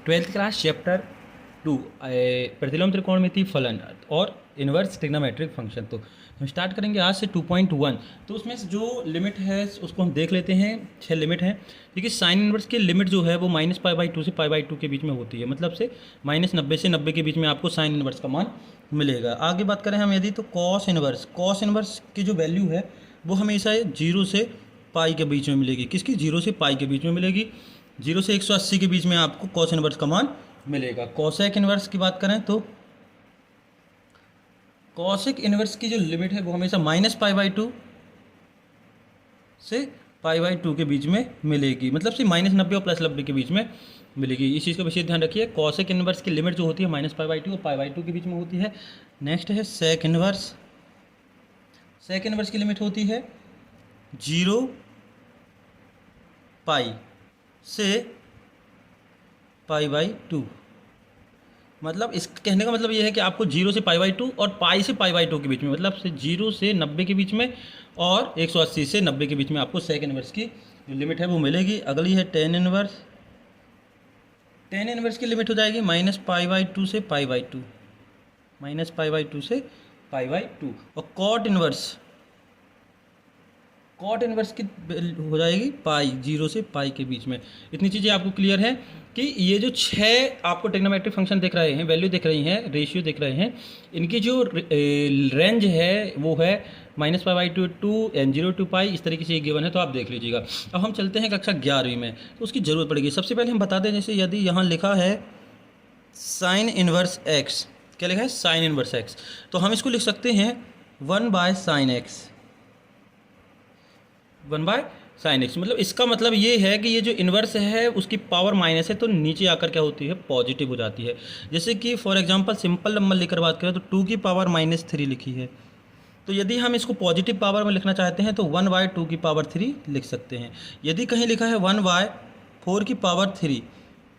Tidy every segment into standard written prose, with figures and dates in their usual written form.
Twelfth class chapter 2 प्रतिलोम त्रिकोणमिति फलन और इन्वर्स ट्रिग्नोमेट्रिक फंक्शन। तो हम स्टार्ट करेंगे आज से 2.1। तो उसमें से जो लिमिट है उसको हम देख लेते हैं। 6 लिमिट हैं। देखिए साइन इन्वर्स की लिमिट जो है वो -π/2 से π/2 के बीच में होती है, मतलब से -90 से 90 के बीच में आपको साइन इन्वर्स का मान मिलेगा। आगे बात करें हम यदि, तो कॉस इन्वर्स की जो वैल्यू है वो हमेशा 0 से पाई के बीच में मिलेगी। किसकी? 0 से पाई के बीच में मिलेगी। 0 से 180 के बीच में आपको कॉस इन्वर्स का मान मिलेगा। कॉसेक इन्वर्स की बात करें तो कॉसेक इन्वर्स की जो लिमिट है वो हमेशा -π/2 से π/2 के बीच में मिलेगी, मतलब से -90 और +90 के बीच में मिलेगी। इस चीज़ का विशेष ध्यान रखिए। कॉसेक इन्वर्स की लिमिट जो होती है -π/2 और π/2 के बीच में होती है। नेक्स्ट है सेक इन्वर्स। सेक इन्वर्स की लिमिट होती है 0 पाई से π/2। मतलब इस कहने का मतलब ये है कि आपको 0 से π/2 और पाई से π/2 के बीच में, मतलब से 0 से 90 के बीच में और 180 से 90 के बीच में आपको सेक इन्वर्स की जो लिमिट है वो मिलेगी। अगली है टेन इन्वर्स। टेन इन्वर्स की लिमिट हो जाएगी -π/2 से π/2, -π/2 से π/2। और कॉट इन्वर्स की हो जाएगी पाई, 0 से पाई के बीच में। इतनी चीज़ें आपको क्लियर है कि ये जो 6 आपको ट्रिग्नोमेट्रिक फंक्शन दिख रहे हैं, वैल्यू दिख रही हैं, रेशियो दिख रहे हैं, इनकी जो रेंज है वो है -π/2 to n0 to पाई। इस तरीके से ये गिवन है, तो आप देख लीजिएगा। अब हम चलते हैं कक्षा 11वीं में, तो उसकी ज़रूरत पड़ेगी। सबसे पहले हम बता दें, जैसे यदि यहाँ लिखा है साइन इन्वर्स एक्स, क्या लिखा है? Sign inverse x. तो हम इसको लिख सकते हैं 1/sin x, 1/sin x। मतलब इसका मतलब ये है कि ये जो इन्वर्स है उसकी पावर माइनस है, तो नीचे आकर क्या होती है? पॉजिटिव हो जाती है। जैसे कि फॉर एग्जांपल सिंपल नंबर लेकर बात करें तो 2 की पावर -3 लिखी है, तो यदि हम इसको पॉजिटिव पावर में लिखना चाहते हैं तो 1/2 की पावर 3 लिख सकते हैं। यदि कहीं लिखा है 1/4 की पावर 3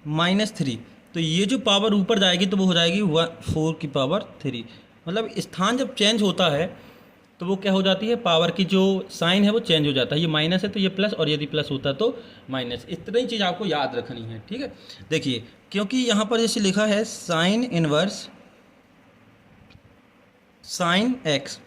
-3, तो ये जो पावर ऊपर जाएगी तो वो हो जाएगी 4 की पावर 3। मतलब स्थान जब चेंज होता है तो वो क्या हो जाती है? पावर की जो साइन है वो चेंज हो जाता है। ये माइनस है तो ये प्लस, और यदि प्लस होता तो माइनस। इतनी चीज़ आपको याद रखनी है, ठीक है। देखिए, क्योंकि यहाँ पर जैसे लिखा है साइन इन्वर्स साइन एक्स,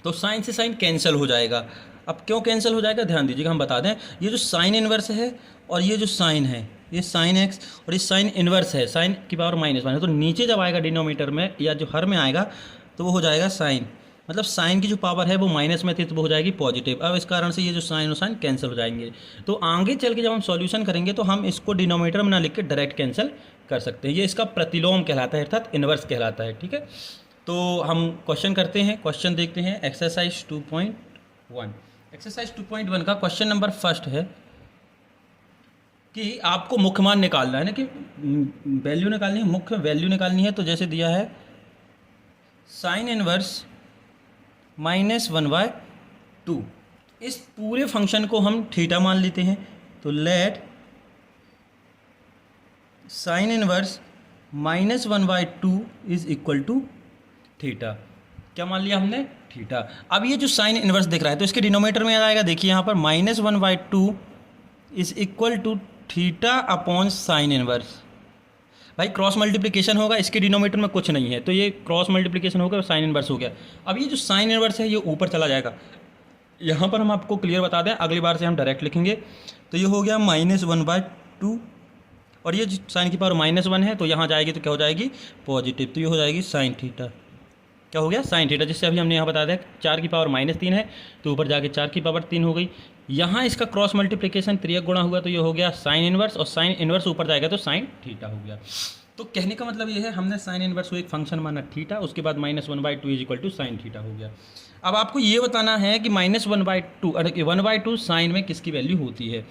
तो साइन से साइन कैंसिल हो जाएगा। अब क्यों कैंसिल हो जाएगा ध्यान दीजिएगा, हम बता दें। ये जो साइन इन्वर्स है और ये जो साइन है, ये साइन एक्स और ये साइन इन्वर्स है, साइन की पावर -1 है, तो नीचे जब आएगा डिनोमीटर में या जो हर में आएगा तो वो हो जाएगा साइन। मतलब साइन की जो पावर है वो माइनस में थी तो वो हो जाएगी पॉजिटिव। अब इस कारण से ये जो साइन और साइन कैंसिल हो जाएंगे। तो आगे चल के जब हम सॉल्यूशन करेंगे तो हम इसको डिनोमीटर में ना लिख के डायरेक्ट कैंसिल कर सकते हैं। ये इसका प्रतिलोम कहलाता है, अर्थात इन्वर्स कहलाता है, ठीक है। तो हम क्वेश्चन करते हैं, क्वेश्चन देखते हैं। एक्सरसाइज 2.1। एक्सरसाइज 2.1 का क्वेश्चन नंबर फर्स्ट है कि आपको मुख्य मान निकालना है ना, कि वैल्यू निकालनी है, मुख्य वैल्यू निकालनी है। तो जैसे दिया है साइन इन्वर्स -1/2, इस पूरे फंक्शन को हम थीटा मान लेते हैं। तो let sine inverse -1/2 is equal to theta. क्या मान लिया हमने? थीटा। अब ये जो साइन इन्वर्स दिख रहा है तो इसके डिनोमीटर में आ जाएगा। देखिए यहाँ पर -1/2 is equal to theta upon sine inverse. भाई क्रॉस मल्टीप्लिकेशन होगा, इसके डिनोमीटर में कुछ नहीं है, तो ये क्रॉस मल्टीप्लिकेशन होगा और साइन इन्वर्स हो गया। अब ये जो साइन इन्वर्स है ये ऊपर चला जाएगा। यहाँ पर हम आपको क्लियर बता दें, अगली बार से हम डायरेक्ट लिखेंगे। तो ये हो गया -1/2, और ये साइन की पावर -1 है तो यहाँ जाएगी तो क्या हो जाएगी? पॉजिटिव। तो ये हो जाएगी साइन थीटा। क्या हो गया? Sine theta. जिससे अभी हमने यहाँ बता दिया 4 की पावर -3 है तो ऊपर जाके 4 की पावर 3 हो गई। यहाँ इसका क्रॉस मल्टीप्लिकेशन 3 गुणा हुआ तो ये हो गया साइन इन्वर्स, और साइन इन्वर्स ऊपर जाएगा तो साइन थीटा हो गया। तो कहने का मतलब ये है, हमने साइन इन्वर्स को एक फंक्शन माना थीटा, उसके बाद -1/2 is equal to sine theta हो गया। अब आपको ये बताना है कि -1/2 1/2 साइन में किसकी वैल्यू होती है।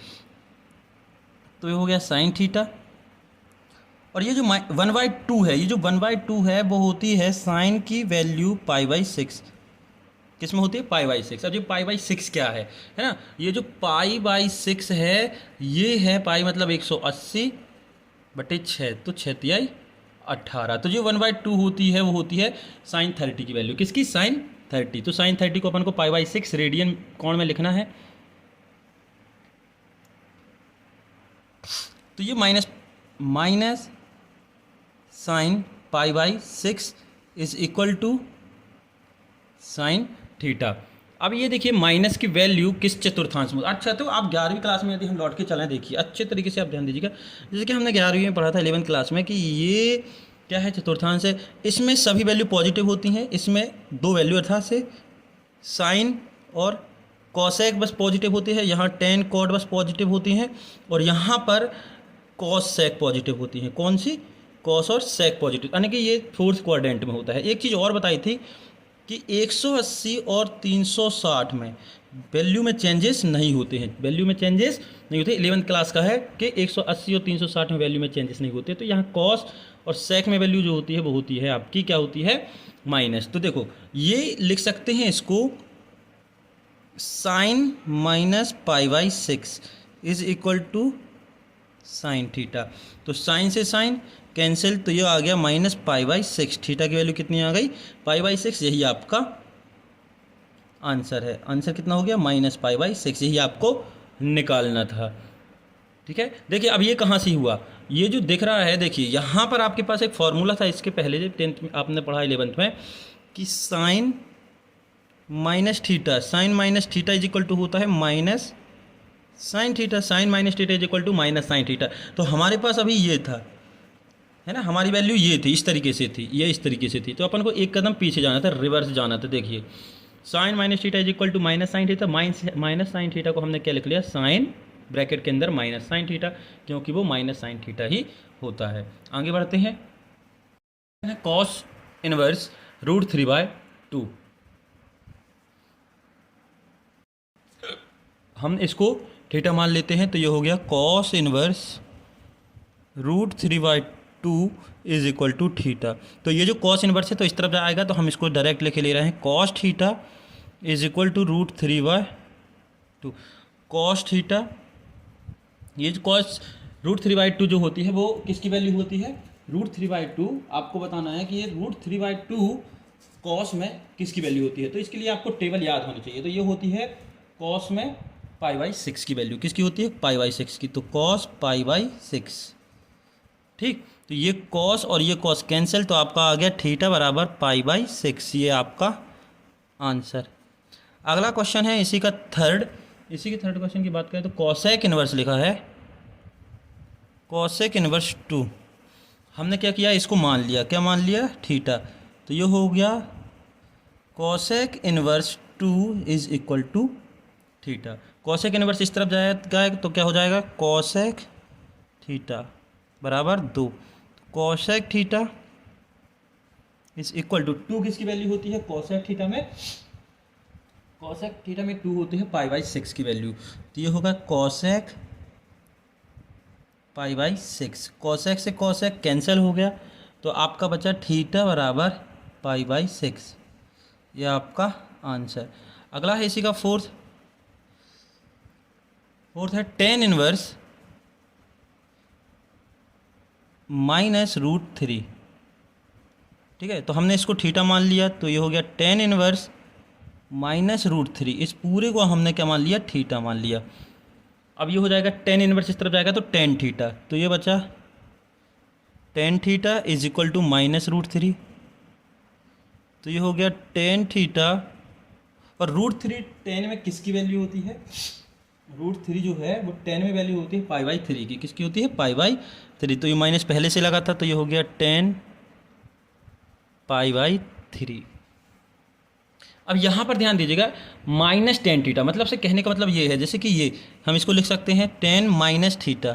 तो ये हो गया साइन थीटा, और ये जो 1/2 है, ये जो 1/2 है वो होती है साइन की वैल्यू π/6। किस में होती है? π/6। अब ये π/6 क्या है ना? ये जो π/6 है ये है पाई मतलब 180/6, तो 6 तिहाई 18। तो जो 1/2 होती है वो होती है साइन 30 की वैल्यू। किसकी? साइन 30। तो साइन 30 को अपन को π/6 रेडियन कोण में लिखना है। तो ये minus sine pi by 6 is equal to sine theta. अब ये देखिए माइनस की वैल्यू किस चतुर्थांश में। अच्छा, तो आप 11वीं क्लास में यदि हम लौट के चलें, देखिए अच्छे तरीके से आप ध्यान दीजिएगा। जैसे कि हमने 11वीं में पढ़ा था 11th क्लास में कि ये क्या है, चतुर्थांश है। इसमें सभी वैल्यू पॉजिटिव होती हैं। इसमें दो वैल्यू अर्थात से साइन और कॉसेक बस पॉजिटिव होती है। यहाँ टेन कॉट बस पॉजिटिव होती हैं और यहाँ पर कॉस सेक पॉजिटिव होती हैं। कौन सी? कॉस और सेक पॉजिटिव, यानी कि ये फोर्थ क्वाड्रेंट में होता है। एक चीज़ और बताई थी कि 180 और 360 में वैल्यू में चेंजेस नहीं होते हैं। वैल्यू में चेंजेस नहीं होते। 11th क्लास का है कि 180 और 360 में वैल्यू में चेंजेस नहीं होते। तो यहाँ कॉस और सेक में वैल्यू जो होती है वो होती है आपकी, क्या होती है? माइनस। तो देखो ये लिख सकते हैं इसको sine minus pi by 6 is equal to sine theta. तो साइन से साइन कैंसिल, तो ये आ गया माइनस पाई बाई 6। थीटा की वैल्यू कितनी आ गई? Pi by 6। यही आपका आंसर है। आंसर कितना हो गया? Minus pi by 6। यही आपको निकालना था। ठीक है, देखिए अब ये कहाँ से हुआ, ये जो दिख रहा है, देखिए यहाँ पर आपके पास एक फॉर्मूला था इसके पहले, जो 10th में आपने पढ़ा 11th में, कि sine minus theta, sine minus theta is equal to होता है minus sine theta. Sine minus theta is equal to minus sine theta. तो हमारे पास अभी ये था, है ना, हमारी वैल्यू ये थी, इस तरीके से थी, ये इस तरीके से थी। तो अपन को एक कदम पीछे जाना था, रिवर्स जाना था। देखिए sine minus theta is equal to minus sine theta. Minus sine theta को हमने क्या लिख लिया? साइन ब्रैकेट के अंदर माइनस साइन थीटा, क्योंकि वो माइनस साइन थीटा ही होता है। आगे बढ़ते हैं। Cos inverse √3/2। हम इसको थीटा मान लेते हैं, तो ये हो गया cos inverse √3/2 is equal to theta. तो ये जो कॉस इनवर्स है तो इस तरफ आएगा, तो हम इसको डायरेक्ट लेके ले रहे हैं। Cos theta is equal to √3/2। Cos theta, ये जो कॉस √3/2 जो होती है वो किसकी वैल्यू होती है? √3/2। आपको बताना है कि ये √3/2 कॉस में किसकी वैल्यू होती है। तो इसके लिए आपको टेबल याद होनी चाहिए। तो ये होती है कॉस में पाई बाई 6 की वैल्यू। किसकी होती है? पाई बाई 6 की। तो कॉस पाई बाई 6। ठीक, तो ये कॉस और ये कॉस कैंसिल, तो आपका आ गया थीटा बराबर पाई बाई 6। ये आपका आंसर। अगला क्वेश्चन है इसी का थर्ड। इसी के थर्ड क्वेश्चन की बात करें तो कॉसेक इनवर्स लिखा है, कॉसेक इनवर्स 2। हमने क्या किया? इसको मान लिया। क्या मान लिया? थीटा। तो ये हो गया cosec inverse 2 is equal to theta. Cosec inverse इस तरफ जाएगा तो क्या हो जाएगा? कॉसेक थीटा बराबर 2। Cosec theta is equal to 2 किसकी वैल्यू होती है? कॉसेक थीटा में, कॉसेक थीटा में 2 होती है पाई बाई 6 की वैल्यू। तो ये होगा कॉसेक पाई बाई 6। कॉसेक से कॉसेक कैंसिल हो गया, तो आपका बचा थीटा बराबर पाई बाई 6। ये आपका आंसर। अगला है इसी का फोर्थ है टेन इनवर्स माइनस √3। ठीक है, तो हमने इसको थीटा मान लिया, तो ये हो गया टेन इनवर्स माइनस √3। इस पूरे को हमने क्या मान लिया? थीटा मान लिया। अब ये हो जाएगा टेन इनवर्स इस तरफ जाएगा तो टेन थीटा। तो ये बचा tan theta is equal to minus √3। तो ये हो गया टेन थीटा, और √3 टेन में किसकी वैल्यू होती है? √3 जो है वो 10 में वैल्यू होती है पाई बाई 3 की। किसकी होती है? पाई बाई 3। तो ये माइनस पहले से लगा था, तो ये हो गया 10 पाई बाई 3। अब यहाँ पर ध्यान दीजिएगा, -10 थीटा, मतलब से कहने का मतलब ये है, जैसे कि ये हम इसको लिख सकते हैं 10 minus theta.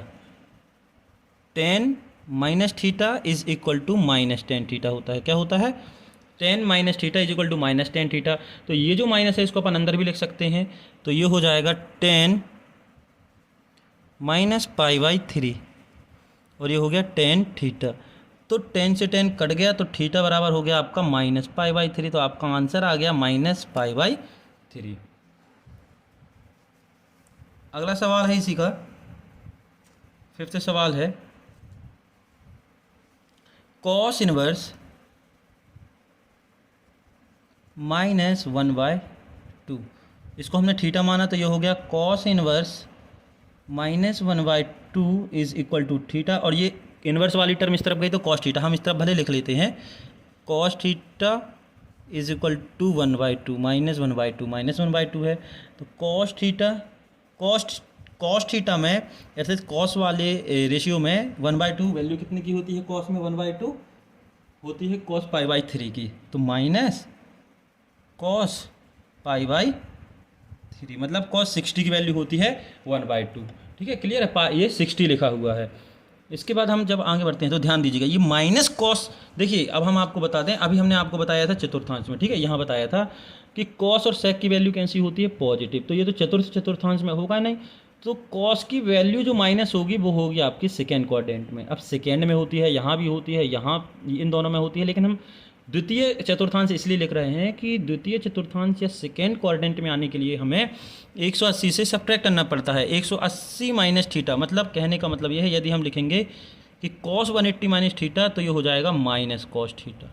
10 minus theta is equal to -10 theta होता है। क्या होता है? 10 minus theta is equal to -10 theta. तो ये जो माइनस है इसको अपन अंदर भी लिख सकते हैं, तो ये हो जाएगा 10 माइनस पाई बाई 3, और ये हो गया 10 थीटा। तो 10 से 10 कट गया, तो थीटा बराबर हो गया आपका माइनस पाई बाई 3। तो आपका आंसर आ गया माइनस पाई बाई 3। अगला सवाल है इसी का, फिफ्थ सवाल है कॉस इनवर्स -1/2। इसको हमने थीटा माना, तो ये हो गया cos inverse -1/2 is equal to theta. और ये इन्वर्स वाली टर्म इस तरफ गई तो कॉस थीटा हम इस तरफ भले लिख लेते हैं, cos theta is equal to 1/2 -1/2 है। तो कॉस थीटा में ऐसे कॉस वाले रेशियो में 1/2 वैल्यू कितने की होती है, कॉस में 1/2 होती है कॉस π/3 की, तो माइनस कॉस π/3 मतलब कॉस 60 की वैल्यू होती है 1/2। ठीक है, क्लियर है, ये 60 लिखा हुआ है। इसके बाद हम जब आगे बढ़ते हैं तो ध्यान दीजिएगा, ये माइनस कॉस, देखिए अब हम आपको बता दें, अभी हमने आपको बताया था चतुर्थांश में, ठीक है, यहाँ बताया था कि कॉस और सेक की वैल्यू कैसी होती है, पॉजिटिव। तो ये तो चतुर्थांश में होगा नहीं, तो कॉस की वैल्यू जो माइनस होगी वो होगी आपकी सेकेंड क्वाड्रेंट में। अब सेकेंड में होती है, यहाँ भी होती है, यहाँ इन दोनों में होती है, लेकिन हम द्वितीय चतुर्थांश इसलिए लिख रहे हैं कि द्वितीय चतुर्थांश या सेकेंड क्वाड्रेंट में आने के लिए हमें 180 से सब्ट्रैक्ट करना पड़ता है। 180 माइनस थीटा, मतलब कहने का मतलब यह है, यदि हम लिखेंगे कि कॉस 180 माइनस थीटा तो ये हो जाएगा माइनस कॉस थीटा।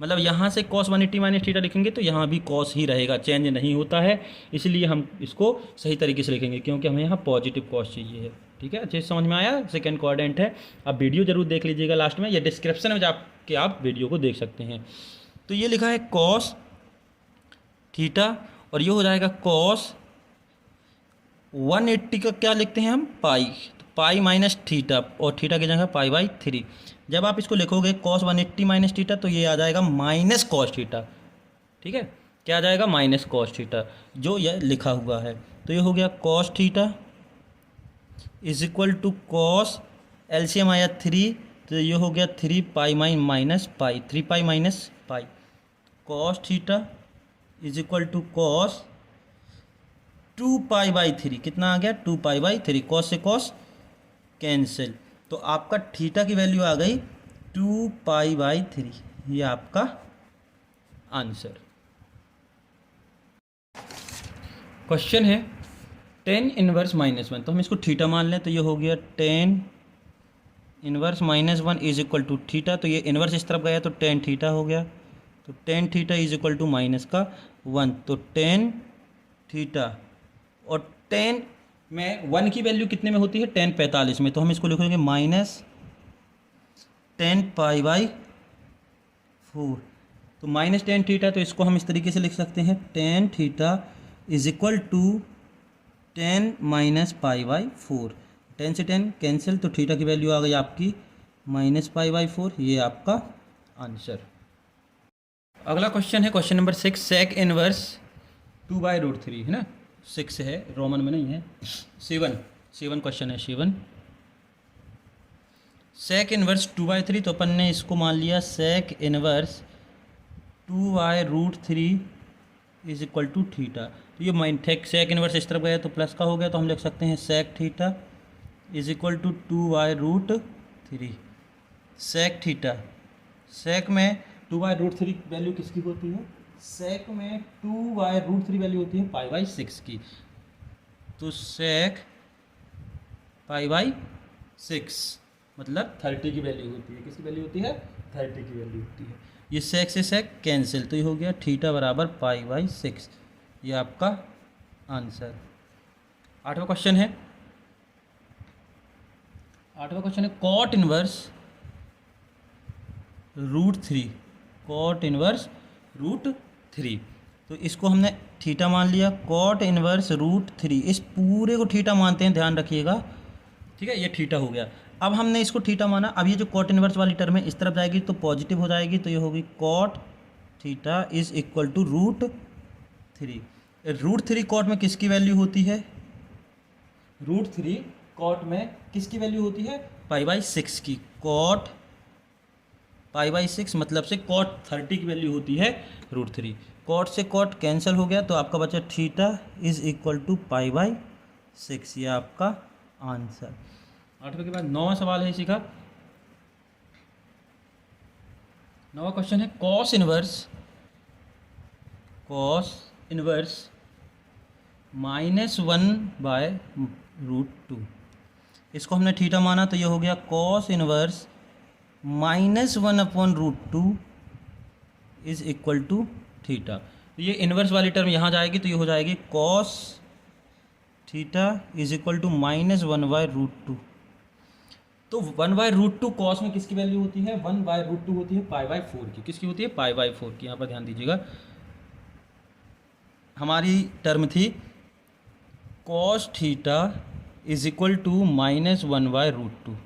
मतलब यहाँ से कॉस 180 माइनस थीटा लिखेंगे तो यहाँ भी कॉस ही रहेगा, चेंज नहीं होता है, इसलिए हम इसको सही तरीके से लिखेंगे क्योंकि हमें यहाँ पॉजिटिव कॉस चाहिए है। ठीक है, अच्छे से समझ में आया, सेकेंड क्वाड्रेंट है। आप वीडियो जरूर देख लीजिएगा लास्ट में, या डिस्क्रिप्शन में जाके आप वीडियो को देख सकते हैं। तो ये लिखा है कॉस थीटा और ये हो जाएगा कॉस 180 का क्या लिखते हैं हम, पाई, तो पाई माइनस थीटा और थीटा की जगह π/3। जब आप इसको लिखोगे कॉस 180 माइनस थीटा तो ये आ जाएगा माइनस कॉस थीटा। ठीक है, क्या आ जाएगा, माइनस कॉस थीटा, जो यह लिखा हुआ है। तो ये हो गया cos theta is equal to cos, LCM आया 3, तो ये हो गया 3π minus pi, 3π minus pi, cos theta is equal to cos 2π/3, कितना आ गया 2π/3, कॉस से कॉस कैंसिल, तो आपका थीटा की वैल्यू आ गई 2π/3, ये आपका आंसर। क्वेश्चन है tan इनवर्स -1, तो हम इसको थीटा मान लें, तो ये हो गया tan inverse -1 is equal to theta, तो ये इनवर्स इस तरफ गया तो tan थीटा हो गया, तो tan theta is equal to -1, तो tan थीटा और tan में 1 की वैल्यू कितने में होती है, tan 45 में, तो हम इसको लिखेंगे माइनस tan π/4, तो माइनस tan थीटा, तो इसको हम इस तरीके से लिख सकते हैं tan theta is equal to tan minus π/4, tan से tan कैंसिल, तो थीटा की वैल्यू आ गई आपकी -π/4, ये आपका आंसर। अगला क्वेश्चन है क्वेश्चन नंबर 6, सेक इनवर्स 2/√3 है ना, 6 है, रोमन में नहीं है, 7 क्वेश्चन है 7। सेक इनवर्स 2/3, तो अपन ने इसको मान लिया sec inverse 2/√3 is equal to theta, तो ये सेक इनवर्स इस तरफ गया तो प्लस का हो गया, तो हम लिख सकते हैं sec theta is equal to 2/√3, sec theta, sec में 2/√3 वैल्यू किसकी होती है, सेक में 2/√3 वैल्यू होती है π/6 की, तो सेक π/6 मतलब 30 की वैल्यू होती है, किसकी वैल्यू होती है, 30 की वैल्यू होती है। ये सेक से सेक कैंसिल, तो ये हो गया थीटा बराबर π/6, ये आपका आंसर। 8वां क्वेश्चन है कॉट इनवर्स √3, कॉट इनवर्स √3, तो इसको हमने थीटा मान लिया, कॉट इनवर्स √3, इस पूरे को थीटा मानते हैं, ध्यान रखिएगा। ठीक है, ये थीटा हो गया। अब हमने इसको थीटा माना, अब ये जो कॉट इनवर्स वाली टर्म है इस तरफ जाएगी तो पॉजिटिव हो जाएगी, तो ये होगी cot theta is equal to √3। √3 cot में किसकी वैल्यू होती है, √3 कॉट में किसकी वैल्यू होती है, π/6 की, कॉट π/6 मतलब से कॉट 30 की वैल्यू होती है √3, कॉट से कॉट कैंसिल हो गया, तो आपका बचा थीटा इज इक्वल टू π/6, ये आपका आंसर। 8वें के बाद 9वां सवाल है इसी का। 9वां क्वेश्चन है कॉस इनवर्स -1/√2, इसको हमने थीटा माना, तो ये हो गया cos inverse -1/√2 is equal to theta, तो ये इनवर्स वाली टर्म यहाँ जाएगी, तो ये हो जाएगी cos theta is equal to -1/√2। तो 1/√2 कॉस में किसकी वैल्यू होती है, 1/√2 होती है π/4 की। किसकी होती है, π/4 की। यहाँ पर ध्यान दीजिएगा, हमारी टर्म थी cos theta is equal to -1/√2,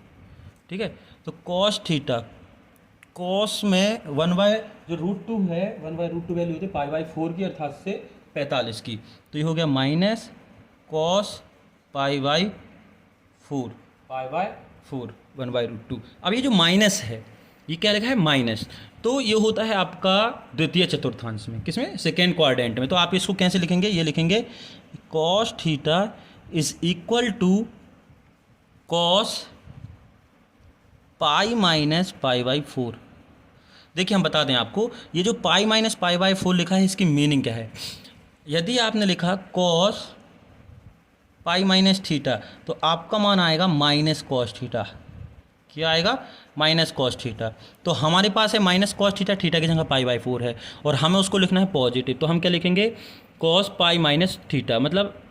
ठीक है। तो cos थीटा, cos में जो √2 है, 1/√2 वैल्यू होती है π/4 की, अर्थात से 45 की। तो ये हो गया माइनस cos π/4, 1/√2। अब ये जो माइनस है, ये क्या लिखा है, माइनस। तो ये होता है आपका द्वितीय चतुर्थांश में, किसमें, सेकेंड क्वाड्रेंट में। तो आप इसको कैसे लिखेंगे, ये लिखेंगे cos theta is equal to cos π-π/4। देखिए हम बता दें आपको, ये जो π-π/4 लिखा है, इसकी मीनिंग क्या है। यदि आपने लिखा cos π-थीटा, तो आपका मान आएगा माइनस cos थीटा। क्या आएगा, माइनस cos थीटा। तो हमारे पास है माइनस cos थीटा, थीटा की जगह π/4 है, और हमें उसको लिखना है पॉजिटिव। तो हम क्या लिखेंगे, cos π-थीटा, मतलब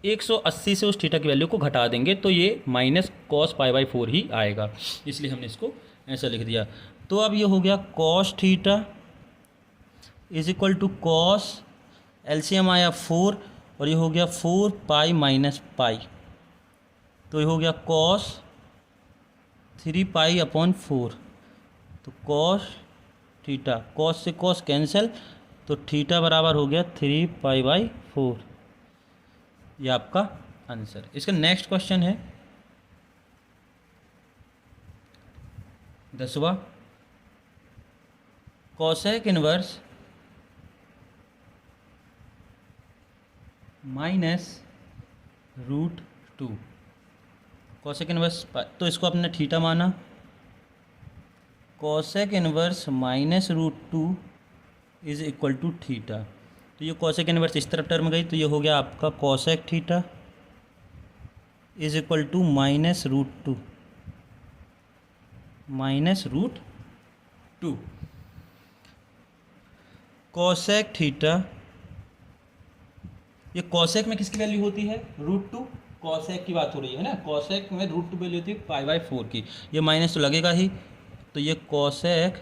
180 से उस थीटा की वैल्यू को घटा देंगे, तो ये माइनस cos π/4 ही आएगा। इसलिए हमने इसको ऐसा लिख दिया। तो अब ये हो गया cos theta is equal to cos, LCM आया 4, और ये हो गया 4π-π। तो ये हो गया cos 3π/4। तो cos थीटा, cos से cos कैंसिल, तो थीटा बराबर हो गया 3π/4। ये आपका आंसर। इसका नेक्स्ट क्वेश्चन है 10वां, कोसेक इनवर्स -√2। कोसेक इनवर्स, तो इसको आपने थीटा माना, cosec inverse -√2 is equal to theta. तो ये कोसेक इनवर्स इस तरफ टर्म गई, तो ये हो गया आपका cosec theta is equal to -√2, -√2। Cosec theta, ये कोसेक में किसकी वैल्यू होती है, √2। कोसेक की बात हो रही है ना, कोसेक में √2 वैल्यू होती है π/4 की। ये माइनस तो लगेगा ही, तो ये कोसेक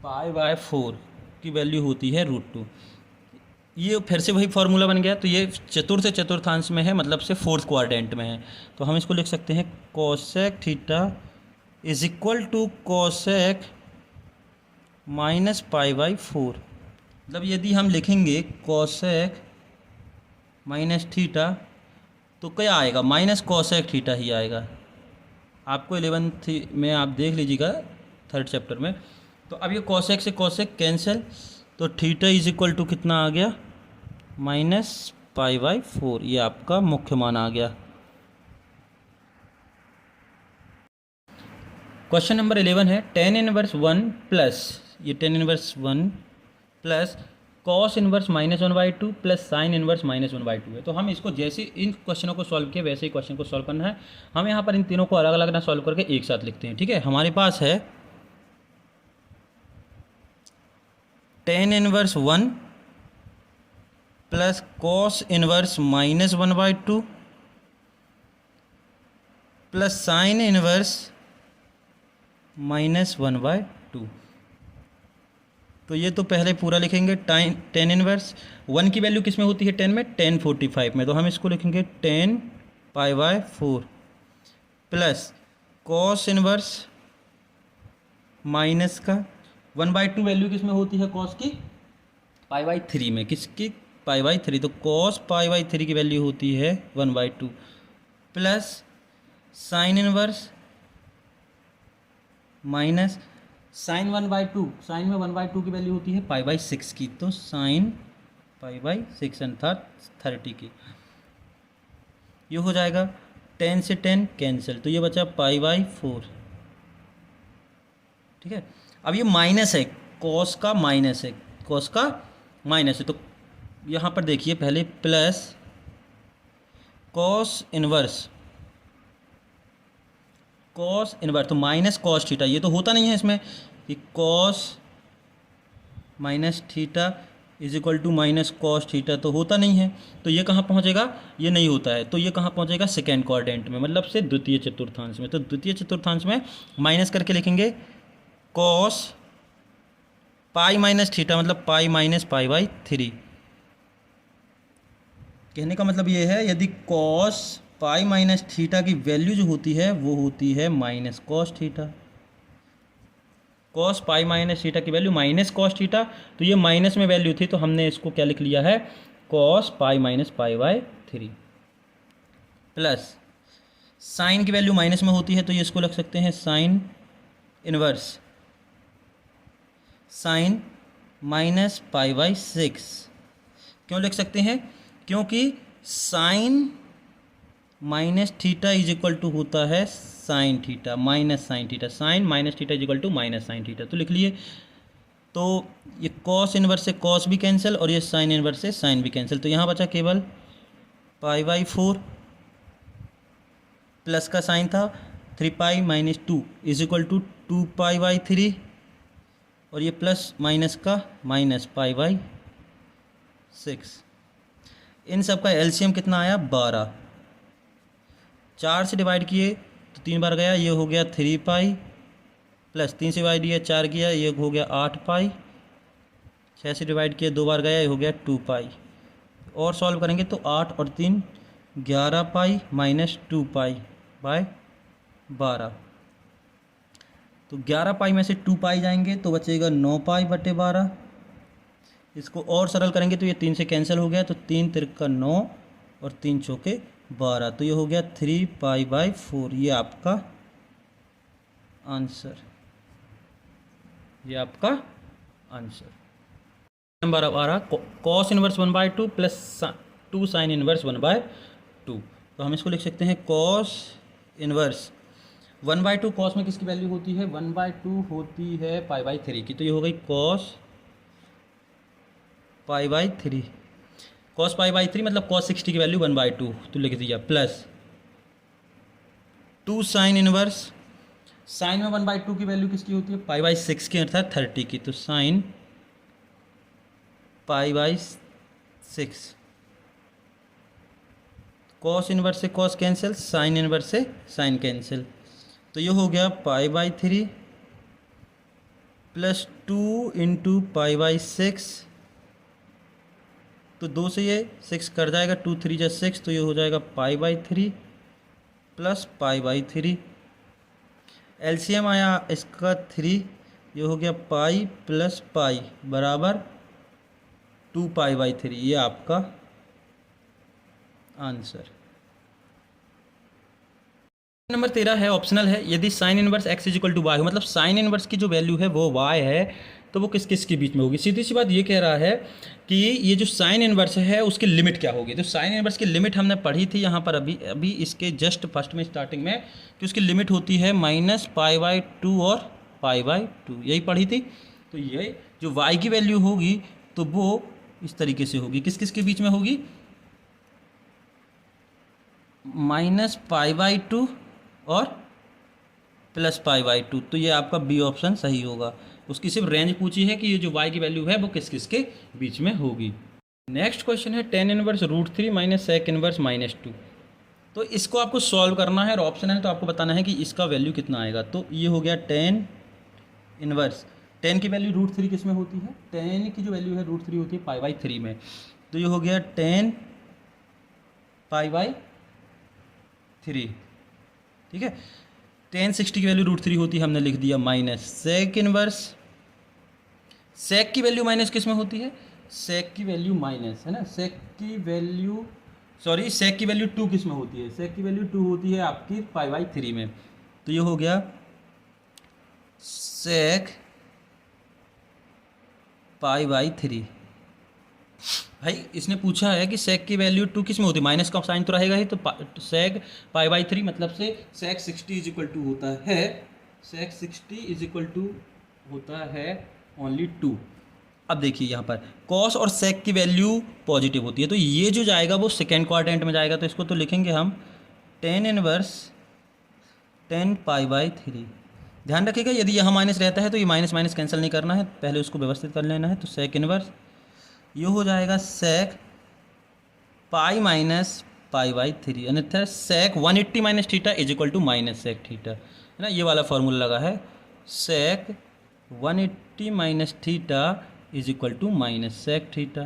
π/4 की वैल्यू होती है √2। ये फिर से वही फार्मूला बन गया। तो ये चतुर्थ चतुर्थांश में है, मतलब से फोर्थ क्वाड्रेंट में है। तो हम इसको लिख सकते हैं cosec theta is equal to cosec -π/4। मतलब यदि हम लिखेंगे कोसेक माइनस थीटा, तो क्या आएगा, माइनस कोसेक थीटा ही आएगा। आपको 11th में आप देख लीजिएगा, 3rd चैप्टर में। तो अब ये कोसेक से कोसेक कैंसिल, तो थीटा इज इक्वल टू कितना आ गया, -π/4। ये आपका मुख्य मान आ गया। क्वेश्चन नंबर 11 है tan इनवर्स 1 प्लस, ये tan inverse 1 plus cos inverse -1/2 plus sine inverse -1/2 है। तो हम इसको जैसे इन क्वेश्चनों को सॉल्व किया, वैसे ही क्वेश्चन को सॉल्व करना है। हम यहाँ पर इन तीनों को अलग अलग ना सॉल्व करके एक साथ लिखते हैं, ठीक है। हमारे पास है tan inverse 1 plus cos inverse -1/2 plus sine inverse -1/2। तो ये तो पहले पूरा लिखेंगे। tan इनवर्स 1 की वैल्यू किस में होती है, 10 में, tan 45 में। तो हम इसको लिखेंगे tan π/4 plus cos inverse minus का 1/2 वैल्यू किस में होती है, cos की π/3 में। किसकी, π/3। तो cos π/3 की वैल्यू होती है 1/2 plus sine inverse minus sine 1/2, sine में 1/2 की वैल्यू होती है π/6 की। तो साइन π/6 अर्थात 30 की। ये हो जाएगा 10 से 10 कैंसिल, तो ये बचा π/4, ठीक है। अब ये माइनस है, cos का माइनस है, cos का माइनस है। तो यहाँ पर देखिए पहले प्लस cos इनवर्स, तो माइनस cos थीटा। ये तो होता नहीं है इसमें कि cos minus theta is equal to minus cos theta तो होता नहीं है, तो ये कहाँ पहुँचेगा, ये नहीं होता है, तो ये कहाँ पहुँचेगा, सेकेंड क्वाड्रेंट में, मतलब से द्वितीय चतुर्थांश में। तो द्वितीय चतुर्थांश में माइनस करके लिखेंगे कॉस पाई माइनस थीटा, मतलब पाई माइनस पाई बाई 3। कहने का मतलब ये है, यदि कॉस पाई माइनस थीटा की वैल्यू जो होती है वो होती है minus cos theta. Cos pi minus theta की वैल्यू माइनस कॉस थीटा, तो ये माइनस में वैल्यू थी तो हमने इसको क्या लिख लिया है, cos pi minus pi by 3 plus sine की वैल्यू माइनस में होती है तो ये इसको लिख सकते हैं sine inverse sine minus pi by 6। क्यों लिख सकते हैं, क्योंकि sine minus theta is equal to होता है sine theta minus sine theta, sine minus theta is equal to minus sine theta, तो लिख लिए। तो ये कॉस इनवर्स से कॉस भी कैंसिल और ये साइन इनवर्स से साइन भी कैंसिल, तो यहाँ बचा केवल पाई बाई 4 प्लस का साइन था 3 pi minus 2 is equal to 2 pi by 3 और ये प्लस माइनस का माइनस पाई बाई 6। इन सब का एलसीएम कितना आया, 12। 4 से डिवाइड किए तो 3 बार गया, ये हो गया 3 पाई प्लस 3 से डिवाइड किया 4 किया, ये हो गया 8 पाई। 6 से डिवाइड किया 2 बार गया, ये हो गया 2 पाई। और सॉल्व करेंगे तो 8 और 3 11 पाई माइनस 2 पाई बाय 12। तो 11 पाई में से 2 पाई जाएंगे तो बचेगा 9 पाई बटे 12। इसको और सरल करेंगे तो ये 3 से कैंसिल हो गया, तो 3 तिरका 9 और 3 चौके 12, तो ये हो गया 3 पाई बाई 4। ये आपका आंसर, ये आपका आंसर नंबर आ रहा cos inverse 1/2 plus 2 sine inverse 1/2। तो हम इसको लिख सकते हैं कॉस इनवर्स 1/2, कॉस में किसकी वैल्यू होती है, 1/2 होती है पाई बाई 3 की, तो ये हो गई cos pi by 3। Cos pi by 3 मतलब कॉस 60 की वैल्यू 1/2 तो लिख दिया, प्लस 2 साइन इनवर्स, साइन में 1/2 की वैल्यू किसकी होती है, पाई बाई 6 की अर्थात 30 की, तो sign pi by 6। Cos inverse से कॉस कैंसिल, साइन इनवर्स से साइन कैंसिल, तो ये हो गया पाई by 3 plus 2 into pi by 6, तो 2 से ये 6 कर जाएगा, 2 3 जा 6, तो ये हो जाएगा पाई by 3 plus pi by 3। LCM आया इसका 3, ये हो गया पाई प्लस पाई बराबर 2 पाई बाई 3। ये आपका आंसर। नंबर 13 है, ऑप्शनल है, यदि sine inverse x is equal to y हो, मतलब साइन इनवर्स की जो वैल्यू है वो वाई है, तो वो किस किस के बीच में होगी। सीधी सी बात ये कह रहा है कि ये जो साइन इनवर्स है उसकी लिमिट क्या होगी। तो साइन इनवर्स की लिमिट हमने पढ़ी थी यहाँ पर अभी इसके जस्ट फर्स्ट में स्टार्टिंग में, कि उसकी लिमिट होती है माइनस पाई बाई 2 और पाई बाई 2, यही पढ़ी थी। तो ये जो वाई की वैल्यू होगी तो वो इस तरीके से होगी, किस किस के बीच में होगी, माइनस पाई बाई 2 और प्लस पाई बाई 2, तो ये आपका बी ऑप्शन सही होगा। उसकी सिर्फ रेंज पूछी है कि ये जो y की वैल्यू है वो किस किस के बीच में होगी। नेक्स्ट क्वेश्चन है tan inverse √3 minus sec inverse -2। तो इसको आपको सॉल्व करना है और ऑप्शन है तो आपको बताना है कि इसका वैल्यू कितना आएगा। तो ये हो गया tan इनवर्स, tan की वैल्यू √3 किस में होती है, tan की जो वैल्यू है √3 होती है पाई बाई 3 में, तो ये हो गया tan पाई बाई 3, ठीक है। tan 60 की वैल्यू √3 होती है, हमने लिख दिया माइनस sec इनवर्स, sec की वैल्यू माइनस किस में होती है, sec की वैल्यू माइनस है ना, sec की वैल्यू sec की वैल्यू 2 किस में होती है, sec की वैल्यू 2 होती है आपकी पाई बाई 3 में, तो ये हो गया sec पाई बाई 3। भाई इसने पूछा है कि sec की वैल्यू 2 किस में होती है, माइनस का साइन तो रहेगा ही, तो sec पाई बाई 3 मतलब से sec 60 इज इक्वल टू होता है, sec 60 इज इक्वल टू होता है ओनली 2। अब देखिए यहाँ पर cos और sec की वैल्यू पॉजिटिव होती है, तो ये जो जाएगा वो सेकेंड क्वाड्रेंट में जाएगा, तो इसको तो लिखेंगे हम tan inverse tan pi by 3। ध्यान रखिएगा यदि यहाँ माइनस रहता है तो ये माइनस माइनस कैंसिल नहीं करना है, पहले उसको व्यवस्थित कर लेना है। तो sec इनवर्स ये हो जाएगा सेक पाई माइनस पाई बाई 3, अन्यथा sec 180 minus theta is equal to minus sec theta, है ना। ये वाला फॉर्मूला लगा है, sec 180 minus theta is equal to minus sec theta.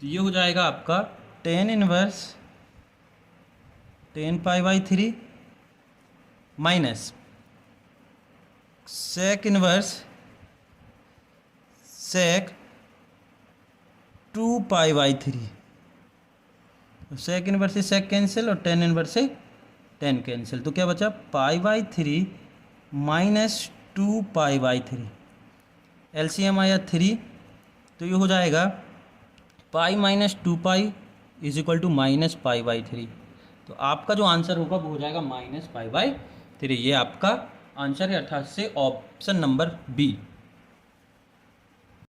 तो ये हो जाएगा आपका tan inverse 10 pi by 3 minus sec inverse sec 2 pi by 3। Sec inverse से सेक कैंसिल और टेन इनवर्स से टेन कैंसिल, तो क्या बचा pi by 3 minus 2 pi by 3। LCM आया 3, तो ये हो जाएगा pi minus 2 pi is equal to minus pi by 3। तो आपका जो आंसर होगा वो हो जाएगा माइनस पाई बाई 3। ये आपका आंसर है, अर्थात से ऑप्शन नंबर बी।